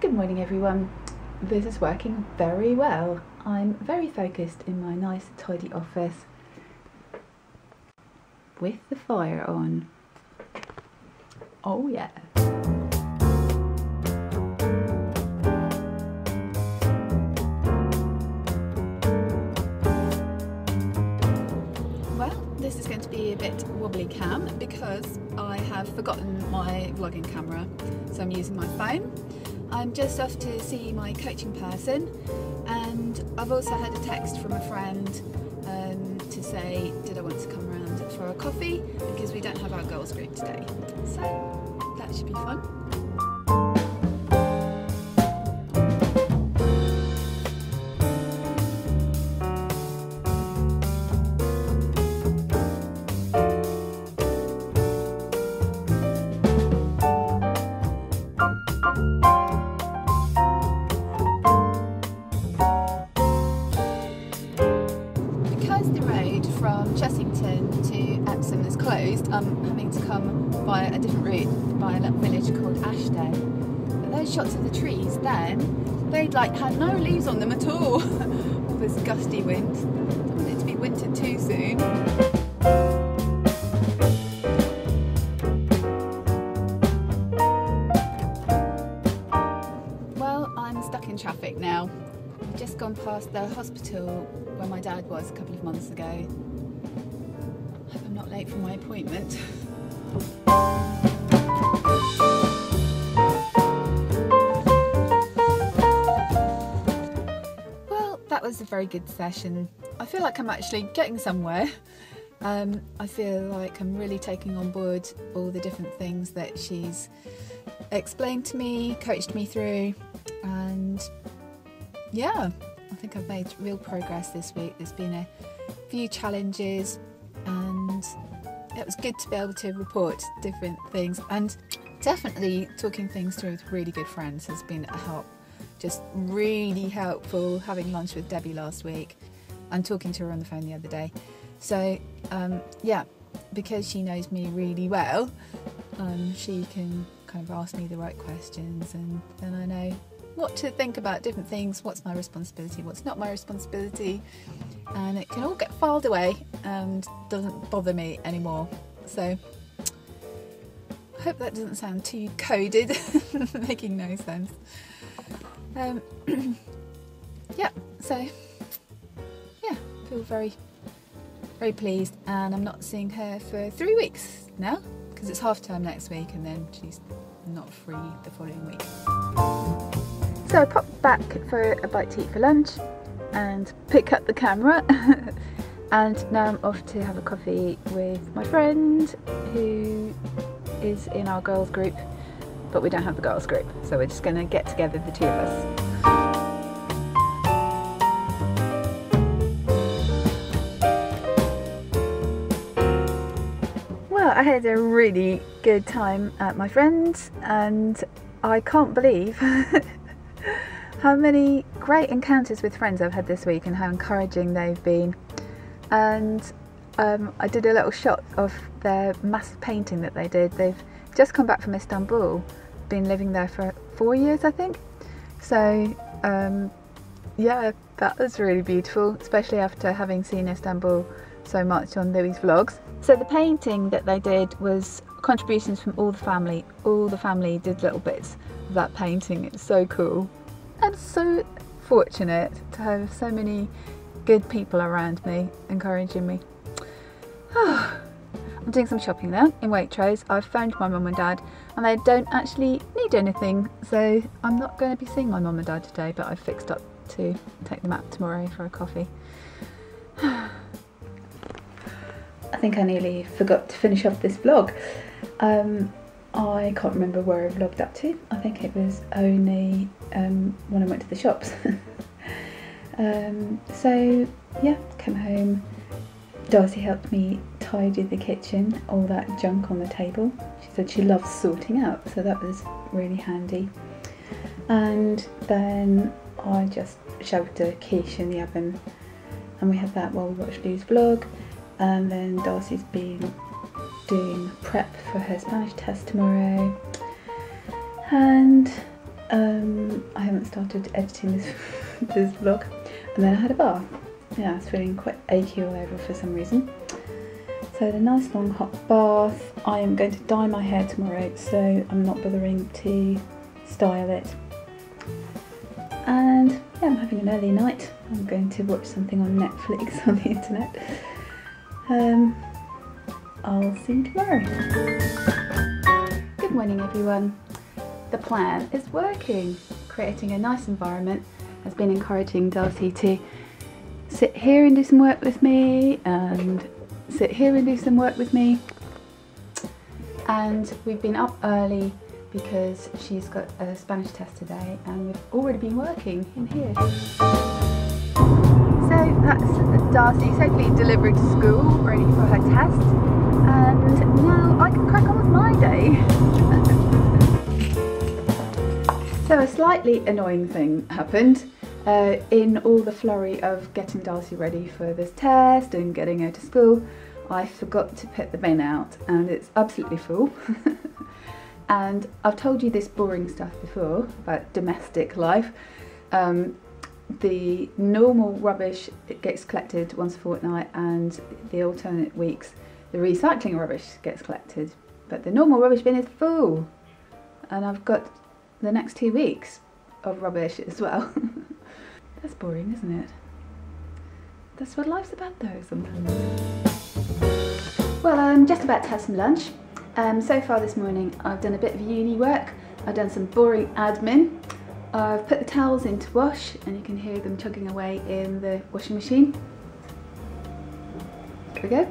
Good morning everyone. This is working very well. I'm very focused in my nice tidy office with the fire on. Oh yeah. Well, this is going to be a bit wobbly cam because I have forgotten my vlogging camera, so I'm using my phone. I'm just off to see my coaching person, and I've also had a text from a friend to say did I want to come around for a coffee because we don't have our girls group today, so that should be fun. From Chessington to Epsom is closed. I'm having to come by a different route by a little village called Ashdown. But those shots of the trees then, they'd like had no leaves on them at all. All this gusty wind. Don't want it to be winter too soon. Well, I'm stuck in traffic now. I've just gone past the hospital where my dad was a couple of months ago. I hope I'm not late for my appointment. Well, that was a very good session. I feel like I'm actually getting somewhere. I feel like I'm really taking on board all the different things that she's explained to me, coached me through, and yeah, I think I've made real progress this week. There's been a few challenges and it was good to be able to report different things, and definitely talking things through with really good friends has been a help. Just really helpful having lunch with Debbie last week and talking to her on the phone the other day. So yeah, because she knows me really well, she can kind of ask me the right questions, and then I know what to think about different things, what's my responsibility, what's not my responsibility, and it can all get filed away and doesn't bother me anymore. So I hope that doesn't sound too coded, making no sense. Yeah, so yeah, I feel very pleased, and I'm not seeing her for 3 weeks now because it's half term next week and then she's not free the following week. So I popped back for a bite to eat for lunch and pick up the camera and now I'm off to have a coffee with my friend who is in our girls group, but we don't have the girls group, so we're just going to get together, the two of us. Well, I had a really good time at my friend's, and I can't believe how many great encounters with friends I've had this week and how encouraging they've been. And I did a little shot of their massive painting that they did. They've just come back from Istanbul, been living there for 4 years I think. So yeah, that was really beautiful, especially after having seen Istanbul so much on Lily's vlogs. So the painting that they did was contributions from all the family. All the family did little bits of that painting. It's so cool. I'm so fortunate to have so many good people around me encouraging me. I'm doing some shopping now in Waitrose. I've phoned my mum and dad and they don't actually need anything, so I'm not going to be seeing my mum and dad today, but I've fixed up to take them out tomorrow for a coffee. I think I nearly forgot to finish off this vlog. I can't remember where I vlogged up to. I think it was only when I went to the shops. So yeah, came home. Darcy helped me tidy the kitchen, all that junk on the table. She said she loves sorting out, so that was really handy. And then I just shoved a quiche in the oven and we had that while we watched Lou's vlog. And then Darcy's been doing prep for her Spanish test tomorrow. And I haven't started editing this vlog, and then I had a bath. Yeah, I was feeling quite achy all over for some reason. So I had a nice long hot bath. I am going to dye my hair tomorrow, so I'm not bothering to style it. And yeah, I'm having an early night. I'm going to watch something on Netflix on the internet. I'll see you tomorrow. Good morning everyone. The plan is working. Creating a nice environment has been encouraging Darcy to sit here and do some work with me, and sit here and do some work with me. And we've been up early because she's got a Spanish test today, and we've already been working in here. So that's Darcy safely delivered to school, ready for her test, and now I can crack on with my day. So a slightly annoying thing happened in all the flurry of getting Darcy ready for this test and getting her to school. I forgot to put the bin out, and it's absolutely full. And I've told you this boring stuff before about domestic life. The normal rubbish, it gets collected once a fortnight, and the alternate weeks the recycling rubbish gets collected. But the normal rubbish bin is full, and I've got the next 2 weeks of rubbish as well. That's boring, isn't it? That's what life's about though sometimes. Well, I'm just about to have some lunch. So far this morning I've done a bit of uni work. I've done some boring admin. I've put the towels into wash, and you can hear them chugging away in the washing machine. There we go.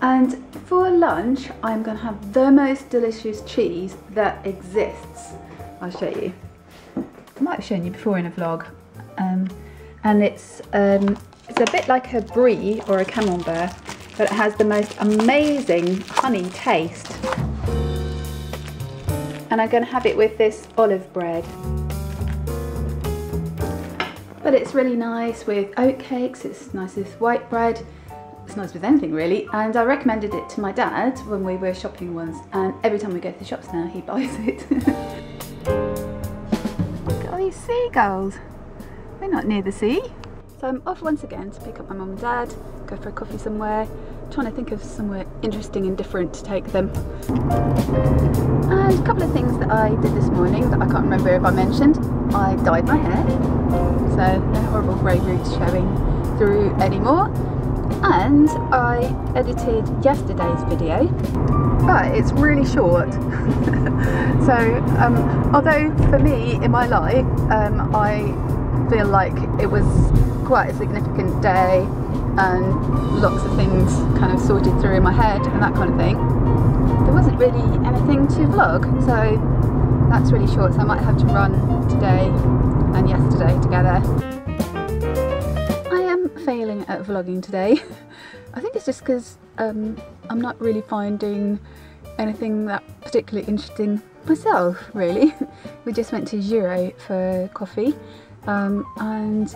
And for lunch I'm going to have the most delicious cheese that exists. I'll show you. I might have shown you before in a vlog. And it's a bit like a brie or a camembert, but it has the most amazing honey taste. And I'm going to have it with this olive bread. But it's really nice with oatcakes, it's nice with white bread, it's nice with anything really. And I recommended it to my dad when we were shopping once, and every time we go to the shops now he buys it. Look at all these seagulls. We're not near the sea. So I'm off once again to pick up my mum and dad, go for a coffee somewhere, trying to think of somewhere interesting and different to take them. And a couple of things that I did this morning that I can't remember if I mentioned. I dyed my hair, so no horrible grey roots showing through anymore. And I edited yesterday's video, but it's really short. So although for me in my life I feel like it was quite a significant day and lots of things kind of sorted through in my head and that kind of thing, there wasn't really anything to vlog, so that's really short. So I might have to run today and yesterday together. I am failing at vlogging today. I think it's just because I'm not really finding anything that particularly interesting myself, really. We just went to Giro for coffee, and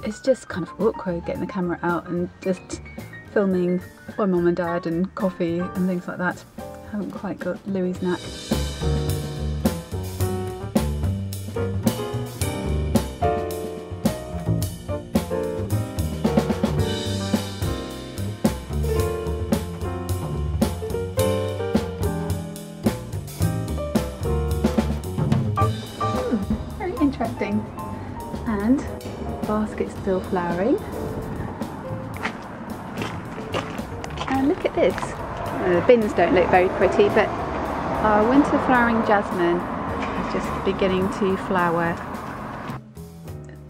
it's just kind of awkward getting the camera out and just filming my mum and dad and coffee and things like that. I haven't quite got Louis' knack. Very interesting. And basket's still flowering. And look at this. The bins don't look very pretty, but our winter flowering jasmine is just beginning to flower.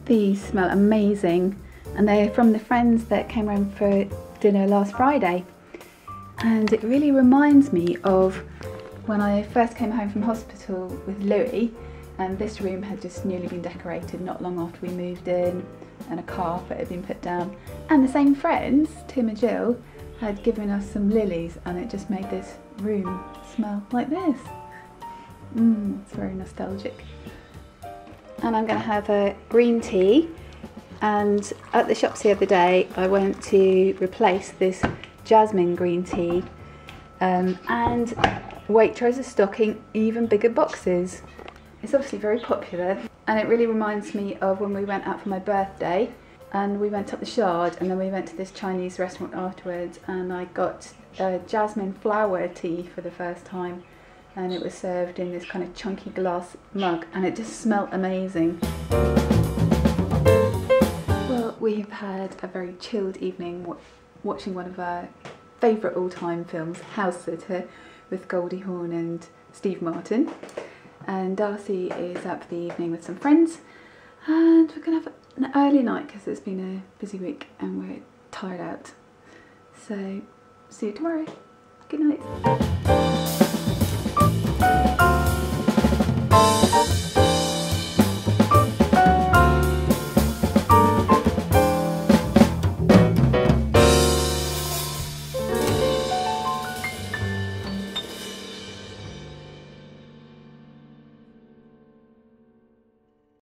These smell amazing, and they're from the friends that came around for dinner last Friday. And it really reminds me of when I first came home from hospital with Louis, and this room had just newly been decorated not long after we moved in, and a carpet had been put down, and the same friends, Tim and Jill, had given us some lilies, and it just made this room smell like this. It's very nostalgic. And I'm going to have a green tea, and at the shops the other day I went to replace this jasmine green tea, and Waitrose are stocking even bigger boxes. It's obviously very popular, and it really reminds me of when we went out for my birthday and we went up the Shard and then we went to this Chinese restaurant afterwards, and I got Jasmine Flower Tea for the first time, and it was served in this kind of chunky glass mug and it just smelled amazing. Well, we've had a very chilled evening watching one of our favourite all-time films, House Sitter, with Goldie Hawn and Steve Martin. And Darcy is out for the evening with some friends, and we're going to have an early night because it's been a busy week and we're tired out. So, see you tomorrow. Good night.